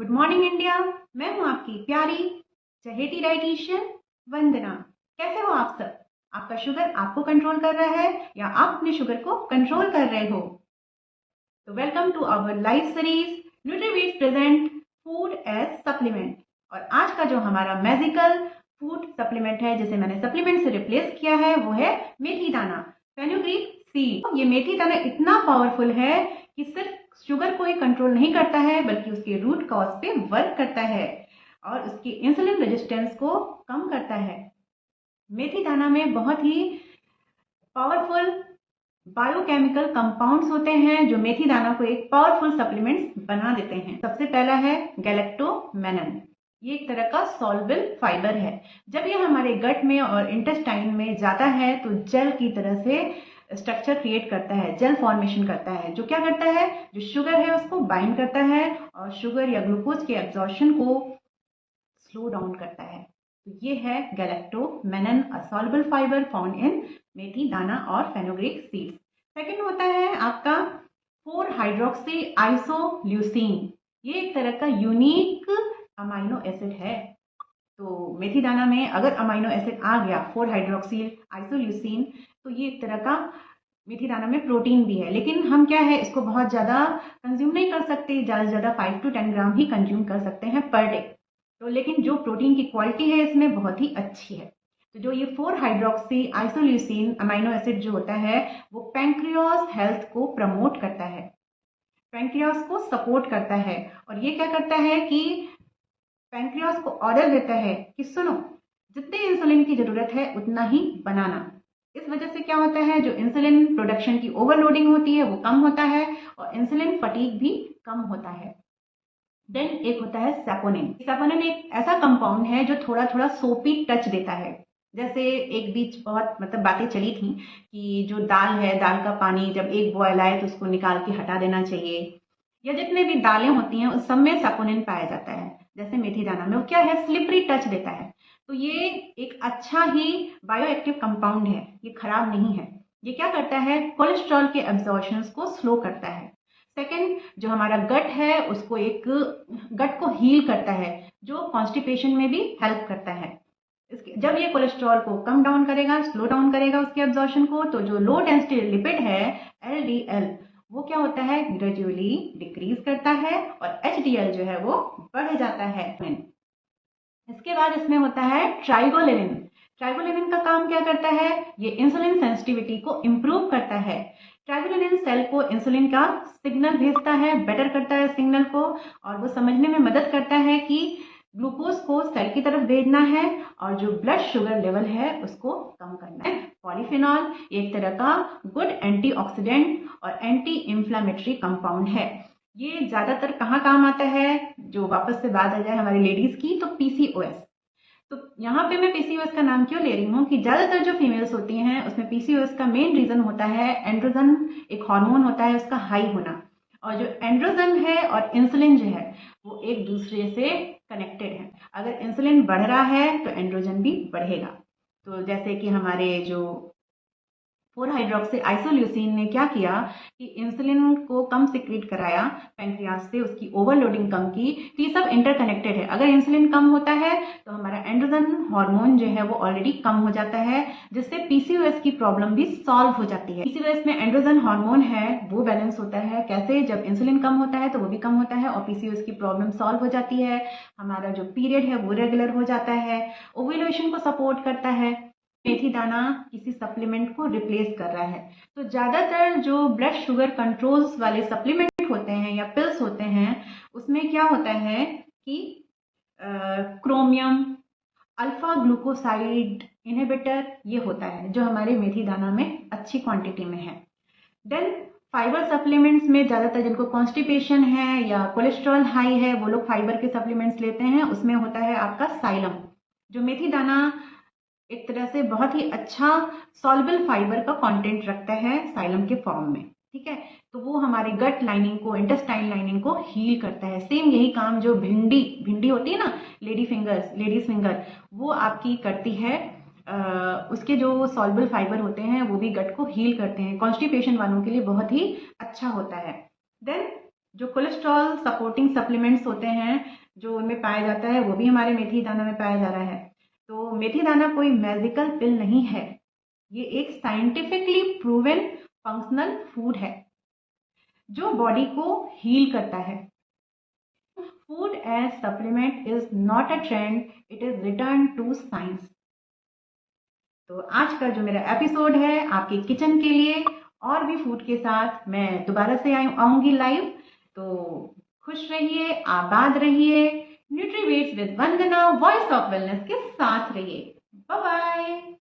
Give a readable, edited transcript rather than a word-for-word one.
Good morning India. मैं हूं आपकी प्यारी चहेती डाइटिशियन वंदना। कैसे हो आप सब? आपका शुगर आपको कंट्रोल कर रहा है या आप अपने शुगर को कंट्रोल कर रहे हो? तो welcome to our live series Nutriveet present food as supplement. और आज का जो हमारा मैजिकल फूड सप्लीमेंट है, जिसे मैंने सप्लीमेंट से रिप्लेस किया है, वो है मेथी दाना, फेनुग्रीक सीड। ये मेथी दाना इतना पावरफुल है कि सिर्फ शुगर को ही कंट्रोल नहीं करता है, बल्कि उसके रूट कॉज पे वर्क करता है और उसकी इंसुलिन रेजिस्टेंस को कम करता है। मेथी दाना में बहुत ही पावरफुल बायोकेमिकल कंपाउंड्स होते हैं जो मेथी दाना को एक पावरफुल सप्लीमेंट बना देते हैं। सबसे पहला है गैलेक्टोमेनन। ये एक तरह का सॉल्युबल फाइबर है। जब ये हमारे गट में और इंटेस्टाइन में जाता है तो जेल की तरह से स्ट्रक्चर क्रिएट करता है, जेल फॉर्मेशन करता है, जो क्या करता है, जो शुगर है उसको बाइंड करता है और शुगर या ग्लूकोज के एब्जॉर्प्शन को स्लो डाउन करता है। तो ये है गैलेक्टोमेनन, अ सॉल्युबल फाइबर फाउंड इन मेथी दाना और फेनुग्रीक सीड्स। सेकंड होता है आपका 4 हाइड्रोक्सी आइसोल्यूसिन। ये एक तरह का यूनिक अमाइनो एसिड है। तो मेथी दाना में अगर अमाइनो एसिड आ गया 4 हाइड्रोक्सिल आइसोल्यूसिन, तो ये एक तरह का मेथी दाना में प्रोटीन भी है। लेकिन हम क्या है, इसको बहुत ज़्यादा कंज्यूम नहीं कर सकते, ज़्यादा से ज़्यादा 5 to 10 ग्राम ही कंज्यूम कर सकते हैं पर डे। तो लेकिन जो प्रोटीन की क्वालिटी है इसमें बहुत ही अच्छी है। तो जो ये 4 हाइड्रोक्सी आइसोल्यूसिन अमाइनो एसिड जो होता है, वो पैंक्रियास हेल्थ को प्रमोट करता है, पैंक्रियास को सपोर्ट करता है। और ये क्या करता है कि पैंक्रियास को ऑर्डर देता है कि सुनो, जितने इंसुलिन की जरूरत है उतना ही बनाना। इस वजह से क्या होता है, जो इंसुलिन प्रोडक्शन की ओवरलोडिंग होती है वो कम होता है और इंसुलिन फटीग भी कम होता है। देन एक होता है सैपोनिन। सैपोनिन एक ऐसा कंपाउंड है जो थोड़ा थोड़ा सोपी टच देता है। जैसे एक बीच बहुत बातें चली थी कि जो दाल है, दाल का पानी जब एक बॉयल आए तो उसको निकाल के हटा देना चाहिए, या जितने भी दालें होती हैं उस सब में सैपोनिन पाया जाता है। जैसे मेथी दाना में वो क्या है, स्लिपरी टच देता है। तो ये एक अच्छा ही बायोएक्टिव कंपाउंड है, ये खराब नहीं है। ये क्या करता है, कोलेस्ट्रॉल के एब्जॉर्प्शन को स्लो करता है। सेकेंड, जो हमारा गट है उसको एक गट को हील करता है, जो कॉन्स्टिपेशन में भी हेल्प करता है। जब ये कोलेस्ट्रॉल को कम डाउन करेगा, स्लो डाउन करेगा उसके एब्जॉर्प्शन को, तो जो लो डेंसिटी लिपिड है एलडीएल, वो क्या होता है, ग्रेजुअली डिक्रीज करता है और एचडीएल जो है वो बढ़ जाता है। इसके बाद इसमें होता है ट्राइगोलेनिन। ट्राइगोलेनिन का काम क्या करता है, ये इंसुलिन सेंसिटिविटी को इंप्रूव करता है। ट्राइगोलेनिन सेल को इंसुलिन का सिग्नल भेजता है, बेटर करता है सिग्नल को, और वो समझने में मदद करता है कि ग्लूकोज को सेल की तरफ भेजना है और जो ब्लड शुगर लेवल है उसको कम करना है। पॉलीफेनॉल एक तरह का गुड एंटीऑक्सीडेंट और एंटी इंफ्लेमेटरी कंपाउंड है। ये ज्यादातर कहाँ काम आता है, जो वापस से बात आ जाए हमारी लेडीज की, तो पीसीओएस। तो यहाँ पे मैं पीसीओएस का नाम क्यों ले रही हूँ कि ज्यादातर जो फीमेल्स होती हैं उसमें पीसीओएस का मेन रीजन होता है एंड्रोजन, एक हार्मोन होता है उसका हाई होना। और जो एंड्रोजन है और इंसुलिन जो है वो एक दूसरे से कनेक्टेड है। अगर इंसुलिन बढ़ रहा है तो एंड्रोजन भी बढ़ेगा। तो जैसे कि हमारे जो 4 हाइड्रोक्सी आइसोल्यूसिन ने क्या किया कि इंसुलिन को कम सिक्रीट कराया पैंक्रियास से, उसकी ओवरलोडिंग कम की। तो ये सब इंटरकनेक्टेड है। अगर इंसुलिन कम होता है तो हमारा एंड्रोजन हार्मोन जो है वो ऑलरेडी कम हो जाता है, जिससे पीसीओएस की प्रॉब्लम भी सॉल्व हो जाती है। पीसीओएस में एंड्रोजन हार्मोन है वो बैलेंस होता है। कैसे, जब इंसुलिन कम होता है तो वो भी कम होता है और पीसीओएस की प्रॉब्लम सॉल्व हो जाती है। हमारा जो पीरियड है वो रेगुलर हो जाता है, ओव्यूलेशन को सपोर्ट करता है। मेथी दाना किसी सप्लीमेंट को रिप्लेस कर रहा है। तो ज्यादातर जो ब्लड शुगर कंट्रोल्स वाले सप्लीमेंट होते हैं या पिल्स होते हैं, उसमें क्या होता है कि क्रोमियम, अल्फा ग्लूकोसाइड इनहिबिटर ये होता है, जो हमारे मेथी दाना में अच्छी क्वांटिटी में है। देन फाइबर सप्लीमेंट्स में ज्यादातर जिनको कॉन्स्टिपेशन है या कोलेस्ट्रॉल हाई है वो लोग फाइबर के सप्लीमेंट्स लेते हैं। उसमें होता है आपका साइलम, जो मेथी दाना एक तरह से बहुत ही अच्छा सॉल्युबल फाइबर का कंटेंट रखता है साइलम के फॉर्म में। ठीक है, तो वो हमारे गट लाइनिंग को, इंटेस्टाइन लाइनिंग को हील करता है। सेम यही काम जो भिंडी भिंडी होती है ना, लेडीज फिंगर, वो आपकी करती है। उसके जो सॉल्युबल फाइबर होते हैं वो भी गट को हील करते हैं। कॉन्स्टिपेशन वालों के लिए बहुत ही अच्छा होता है। देन जो कोलेस्ट्रॉल सपोर्टिंग सप्लीमेंट्स होते हैं जो उनमें पाया जाता है वो भी हमारे मेथी दाना में पाया जा रहा है। तो मेथी दाना कोई मैजिकल पिल नहीं है, ये एक साइंटिफिकली प्रूवन फंक्शनल फूड है जो बॉडी को हील करता है। Food as supplement is not a trend, it is return to science. तो आज का जो मेरा एपिसोड है आपके किचन के लिए और भी फूड के साथ मैं दोबारा से आऊंगी लाइव। तो खुश रहिए, आबाद रहिए, Nutrivets with Vandana voice of wellness के साथ रहिए। Bye bye.